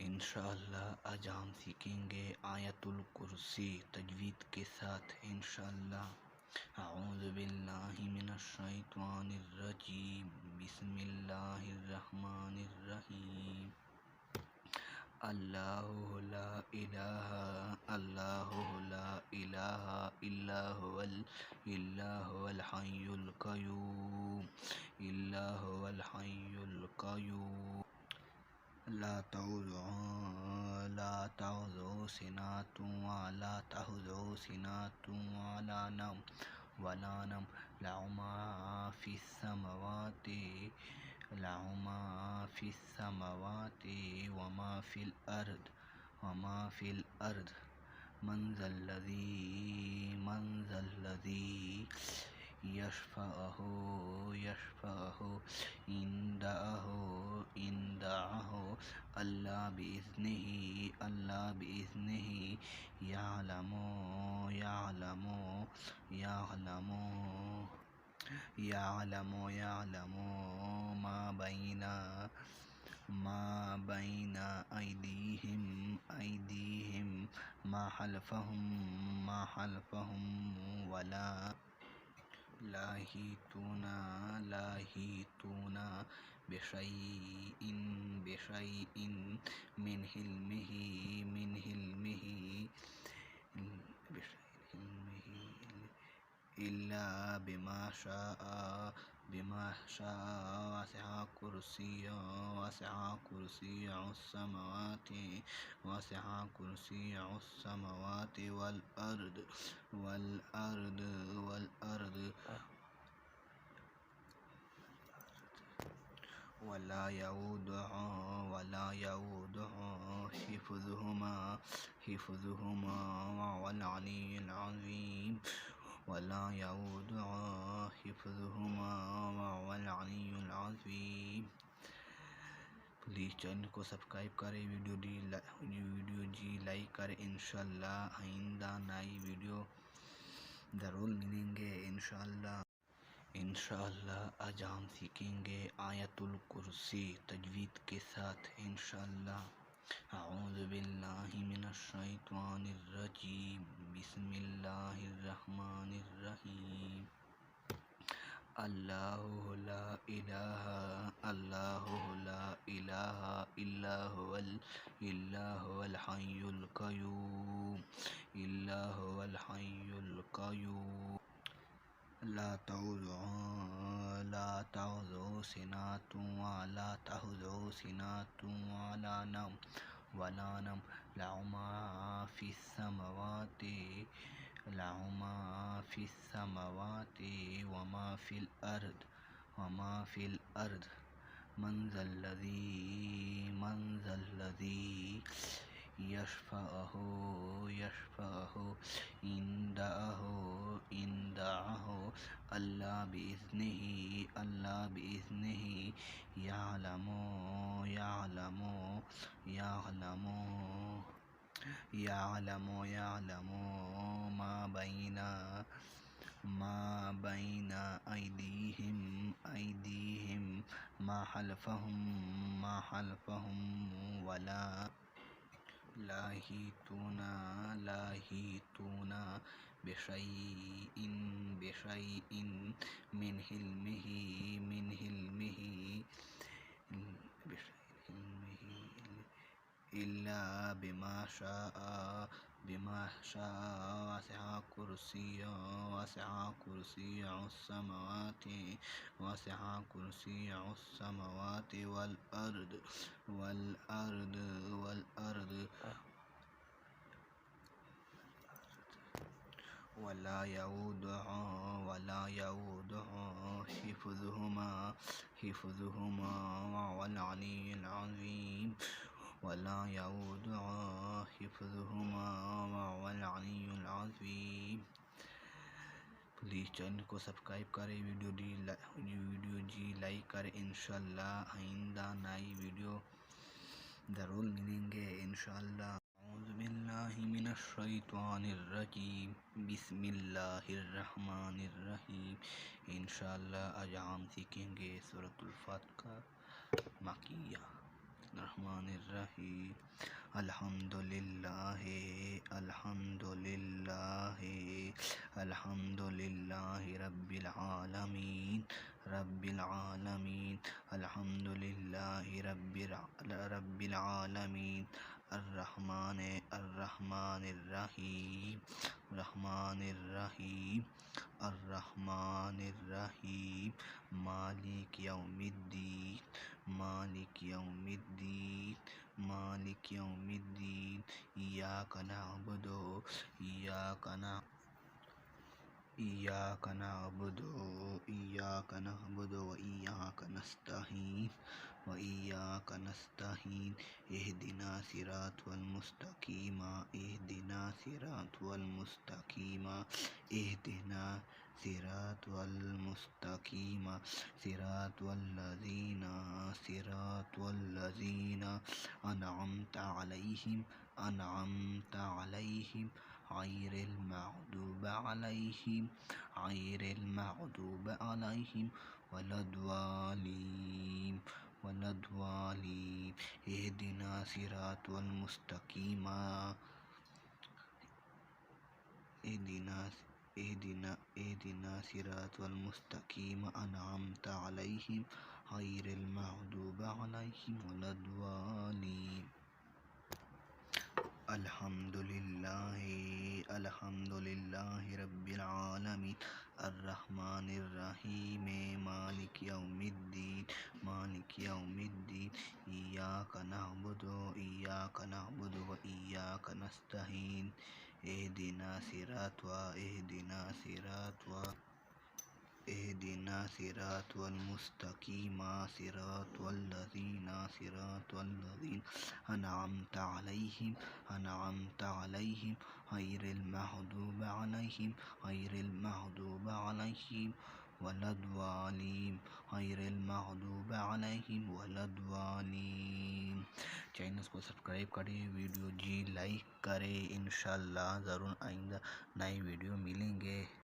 انشاءاللہ آج ہم سیکھیں گے آیت الکرسی تجوید کے ساتھ انشاءاللہ۔ اعوذ باللہ من الشیطان الرجیم، بسم اللہ الرحمن الرحیم۔ اللہ لا الہ لا الہ الا هو الحی القیوم لا تأخذه سنة ولا نوم له ما في السماوات وما في الأرض من ذا الذي يشفعه عنده إلا بإذنه يعلم ما بين أيديهم ما خلفهم ولا يحيطون بشيء من علمه إلا بما شاء وسع كرسيه السماوات والأرض ولا يؤوده حفظهما وهو العلي العظيم پلیز چینل کو سبسکرائب کریں، ویڈیو جی لائک کریں۔ انشاءاللہ آئندہ نئی ویڈیو ضرور ملیں گے انشاءاللہ آج ہم سیکھیں گے آیت الکرسی تجوید کے ساتھ انشاءاللہ۔ اعوذ باللہ من الشیطان الرجیم، بسم اللہ الرحمن الرحیم۔ اللہ لا الہ الا هو الحی القیوم لا تأخذه سنة ولا نوم له ما في السماوات وما في الأرض من ذا الذي يشفعه عنده إلا بإذنه يعلم ما بين أيديهم ما خلفهم ولا يحيطون بشيء من علمه إلا بما شاء وسع كرسيه السماوات والأرض ولا يؤوده حفظهما وهو العلي العظيم پلیز چینل کو سبسکرائب کریں، ویڈیو جی لائک کریں۔ انشاءاللہ آئندہ نئی ویڈیو ضرور ملیں گے انشاءاللہ۔ اعوذ باللہ من الشیطان الرجیم، بسم اللہ الرحمن الرحیم۔ انشاءاللہ آج ہم سیکھیں گے سورۃ الفاتحہ مکیہ۔ الرحمن الرحیم الحمدللہ الحمدللہ الحمدللہ رب العالمین الحمدللہ رب العالمین الرحمن الرحیم الرحمن الرحیم مالک یوم الدین ایاک نعبد وإياك نستعين اهدنا الصراط المستقيم صراط الذين أنعمت عليهم غير المغضوب عليهم ولا الضالين اهدنا الصراط المستقيم أنعمت عليهم غير المغضوب عليهم ولا الضالين الحمدللہ رب العالمین الرحمن الرحیم مالک یوم الدین ایاک نعبد وإیاک نستعین اهدنا الصراط المستقيم صراط الذين أنعمت عليهم غير المغضوب عليهم ولا الضالين چینل کو سبسکرائب کریں، ویڈیو لائک کریں، انشاءاللہ ضرور آئندہ نئی ویڈیو ملیں گے۔